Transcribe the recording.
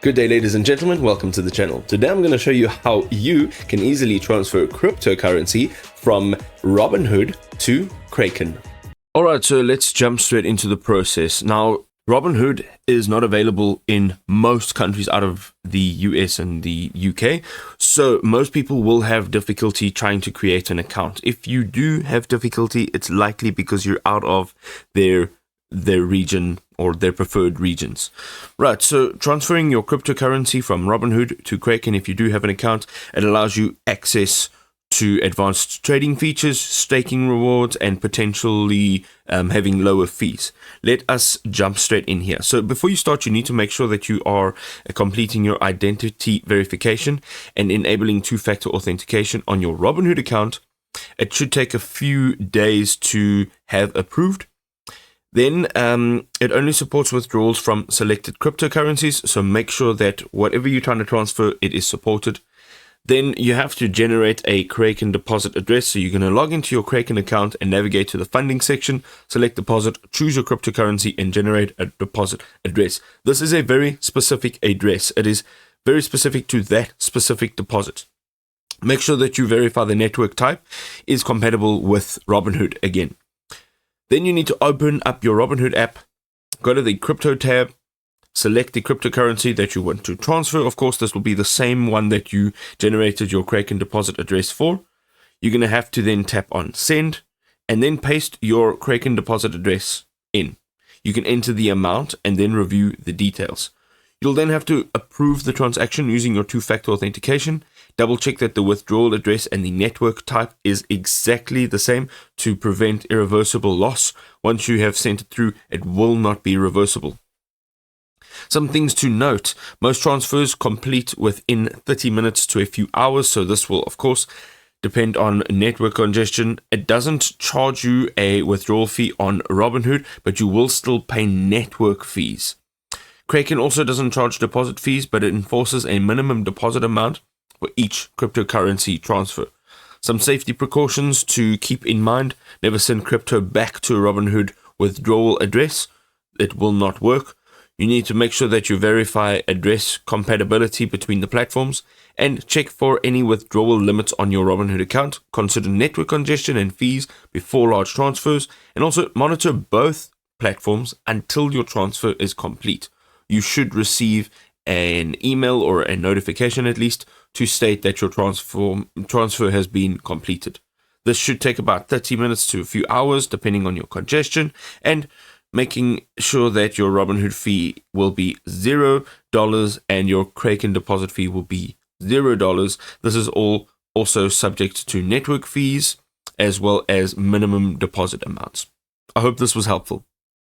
Good day, ladies and gentlemen, welcome to the channel. Today I'm going to show you how you can easily transfer cryptocurrency from Robinhood to Kraken. Alright, so let's jump straight into the process. Now, Robinhood is not available in most countries out of the US and the UK, so most people will have difficulty trying to create an account. If you do have difficulty, it's likely because you're out of their region or their preferred regions. Right, so transferring your cryptocurrency from Robinhood to Kraken, if you do have an account, it allows you access to advanced trading features, staking rewards, and potentially having lower fees. Let us jump straight in here. So before you start, you need to make sure that you are completing your identity verification and enabling two-factor authentication on your Robinhood account. It should take a few days to have approved. Then it only supports withdrawals from selected cryptocurrencies, so make sure that whatever you're trying to transfer, it is supported. Then you have to generate a Kraken deposit address, so you're going to log into your Kraken account and navigate to the funding section, select deposit, choose your cryptocurrency, and generate a deposit address. This is a very specific address. It is very specific to that specific deposit. Make sure that you verify the network type is compatible with Robinhood again. Then you need to open up your Robinhood app, go to the crypto tab, select the cryptocurrency that you want to transfer. Of course, this will be the same one that you generated your Kraken deposit address for. You're going to have to then tap on send and then paste your Kraken deposit address in. You can enter the amount and then review the details. You'll then have to approve the transaction using your two-factor authentication. Double check that the withdrawal address and the network type is exactly the same to prevent irreversible loss. Once you have sent it through, it will not be reversible. Some things to note: most transfers complete within 30 minutes to a few hours, so this will of course depend on network congestion. It doesn't charge you a withdrawal fee on Robinhood, but you will still pay network fees. Kraken also doesn't charge deposit fees, but it enforces a minimum deposit amount for each cryptocurrency transfer. Some safety precautions to keep in mind: never send crypto back to a Robinhood withdrawal address. It will not work. You need to make sure that you verify address compatibility between the platforms and check for any withdrawal limits on your Robinhood account. Consider network congestion and fees before large transfers, and also monitor both platforms until your transfer is complete. You should receive an email or a notification at least to state that your transfer has been completed. This should take about 30 minutes to a few hours depending on your congestion, and making sure that your Robinhood fee will be $0 and your Kraken deposit fee will be $0. This is all also subject to network fees as well as minimum deposit amounts. I hope this was helpful.